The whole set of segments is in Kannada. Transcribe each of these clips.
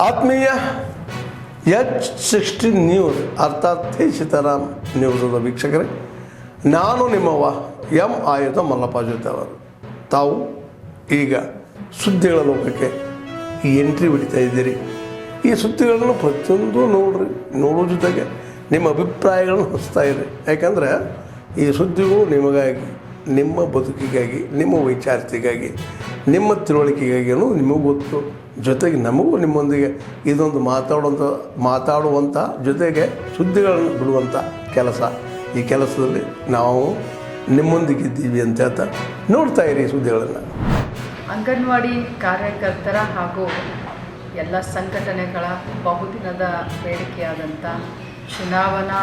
ಆತ್ಮೀಯ H16 ನ್ಯೂಸ್ ಅರ್ಥಾತ್ ಸೀತಾರಾಮ್ ನ್ಯೂಸದ ವೀಕ್ಷಕರೇ, ನಾನು ನಿಮ್ಮವ ಎಂ ಆಯುಧ ಮಲ್ಲಪ್ಪ ಜೊತೆ ಅವರು. ತಾವು ಈಗ ಸುದ್ದಿಗಳ ಲೋಕಕ್ಕೆ ಎಂಟ್ರಿ ಹೊಡಿತಾ ಇದ್ದೀರಿ. ಈ ಸುದ್ದಿಗಳನ್ನು ಪ್ರತಿಯೊಂದು ನೋಡೋ ಜೊತೆಗೆ ನಿಮ್ಮ ಅಭಿಪ್ರಾಯಗಳನ್ನು ಹಂಚ್ತಾ ಇರಿ. ಯಾಕಂದರೆ ಈ ಸುದ್ದಿಗಳು ನಿಮಗಾಗಿ, ನಿಮ್ಮ ಬದುಕಿಗಾಗಿ, ನಿಮ್ಮ ವೈಚಾರಿಕೆಗಾಗಿ, ನಿಮ್ಮ ತಿಳುವಳಿಕೆಗಾಗಿಯೂ ನಿಮಗೂ ಗೊತ್ತು. ಜೊತೆಗೆ ನಮಗೂ ನಿಮ್ಮೊಂದಿಗೆ ಇದೊಂದು ಮಾತಾಡುವಂಥ ಜೊತೆಗೆ ಸುದ್ದಿಗಳನ್ನು ಬಿಡುವಂಥ ಕೆಲಸ. ಈ ಕೆಲಸದಲ್ಲಿ ನಾವು ನಿಮ್ಮೊಂದಿಗಿದ್ದೀವಿ ಅಂತ ಹೇಳ್ತಾ ನೋಡ್ತಾ ಇರಿ ಸುದ್ದಿಗಳನ್ನು. ಅಂಗನವಾಡಿ ಕಾರ್ಯಕರ್ತರ ಹಾಗೂ ಎಲ್ಲ ಸಂಘಟನೆಗಳ ಬಹುದಿನದ ಬೇಡಿಕೆಯಾದಂಥ ಚುನಾವಣಾ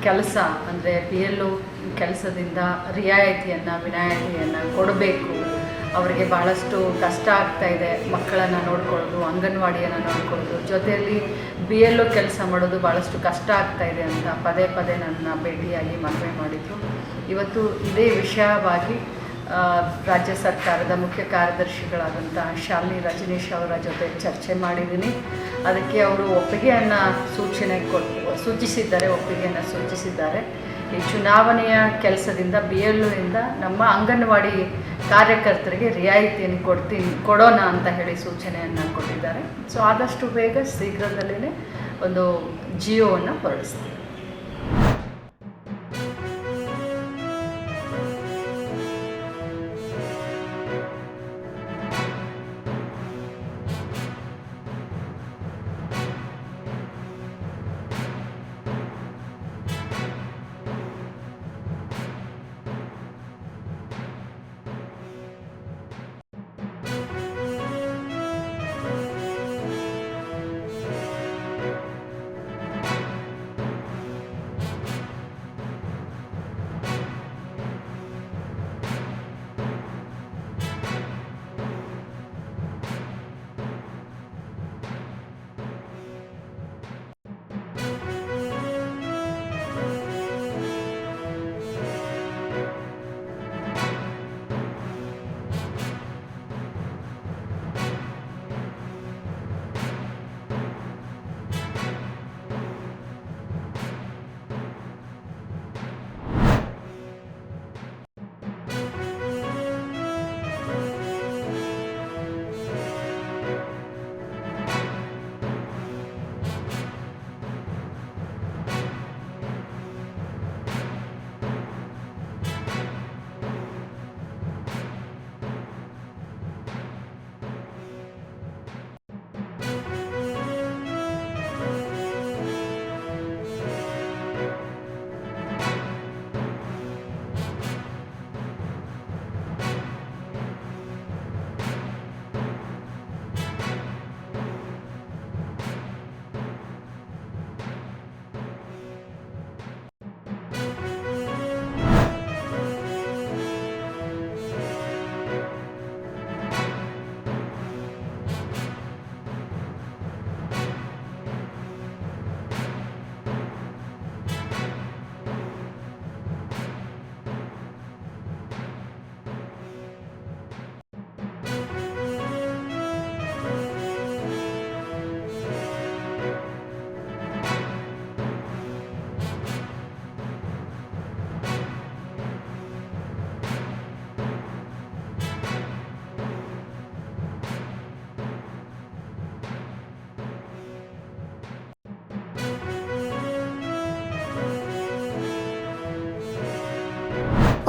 ಕೆಲಸ ಅಂದರೆ PLO ಕೆಲಸದಿಂದ ವಿನಾಯಿತಿಯನ್ನು ಕೊಡಬೇಕು. ಅವರಿಗೆ ಭಾಳಷ್ಟು ಕಷ್ಟ ಆಗ್ತಾಯಿದೆ. ಮಕ್ಕಳನ್ನು ನೋಡ್ಕೊಳ್ಳೋದು, ಅಂಗನವಾಡಿಯನ್ನು ನೋಡ್ಕೊಳ್ಳೋದು, ಜೊತೆಯಲ್ಲಿ BLO ಕೆಲಸ ಮಾಡೋದು ಭಾಳಷ್ಟು ಕಷ್ಟ ಆಗ್ತಾಯಿದೆ ಅಂತ ಪದೇ ಪದೇ ನನ್ನ ಭೇಟಿಯಾಗಿ ಮನವಿ ಮಾಡಿದರು. ಇವತ್ತು ಇದೇ ವಿಷಯವಾಗಿ ರಾಜ್ಯ ಸರ್ಕಾರದ ಮುಖ್ಯ ಕಾರ್ಯದರ್ಶಿಗಳಾದಂಥ ಶಾಲಿನಿ ರಜನೀಶ್ ಅವರ ಜೊತೆ ಚರ್ಚೆ ಮಾಡಿದ್ದೀನಿ. ಅದಕ್ಕೆ ಅವರು ಒಪ್ಪಿಗೆಯನ್ನು ಸೂಚಿಸಿದ್ದಾರೆ. ಈ ಚುನಾವಣೆಯ ಕೆಲಸದಿಂದ BLO ಇಂದ ನಮ್ಮ ಅಂಗನವಾಡಿ ಕಾರ್ಯಕರ್ತರಿಗೆ ರಿಯಾಯಿತಿಯನ್ನು ಕೊಡೋಣ ಅಂತ ಹೇಳಿ ಸೂಚನೆಯನ್ನು ಕೊಟ್ಟಿದ್ದಾರೆ. ಸೊ ಆದಷ್ಟು ಬೇಗ ಶೀಘ್ರದಲ್ಲೇ ಒಂದು ಜಿಯೋವನ್ನು ಹೊರಡಿಸ್ತೀವಿ.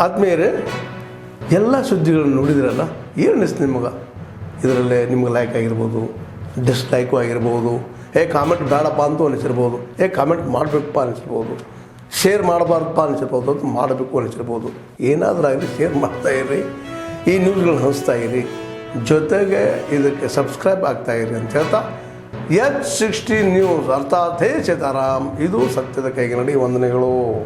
ಆತ್ಮೀಯರೇ, ಎಲ್ಲ ಸುದ್ದಿಗಳನ್ನು ನೋಡಿದಿರಲ್ಲ, ಏನು ಅನಿಸ್ತು ನಿಮಗೆ? ಇದರಲ್ಲೇ ನಿಮ್ಗೆ ಲೈಕ್ ಆಗಿರ್ಬೋದು, ಡಿಸ್ಲೈಕು ಆಗಿರ್ಬೋದು, ಕಾಮೆಂಟ್ ಬೇಡಪ್ಪ ಅಂತೂ ಅನಿಸಿರ್ಬೋದು, ಕಾಮೆಂಟ್ ಮಾಡಬೇಕಪ್ಪ ಅನಿಸಿರ್ಬೋದು, ಶೇರ್ ಮಾಡಬಾರ್ದಪ್ಪ ಅನಿಸಿರ್ಬೋದು, ಅದು ಮಾಡಬೇಕು ಅನಿಸಿರ್ಬೋದು. ಏನಾದರೂ ಆಗಲಿ ಶೇರ್ ಮಾಡ್ತಾಯಿರಿ, ಈ ನ್ಯೂಸ್ಗಳನ್ನ ಹಂಚ್ತಾ ಇರಿ, ಜೊತೆಗೆ ಇದಕ್ಕೆ ಸಬ್ಸ್ಕ್ರೈಬ್ ಆಗ್ತಾಯಿರಿ ಅಂತ ಹೇಳ್ತಾ H16 ನ್ಯೂಸ್ ಅರ್ಥಾತ್ ಸೀತಾರಾಮ್, ಇದು ಸತ್ಯದ ಕೈಗೆ ನಡಿ. ವಂದನೆಗಳು.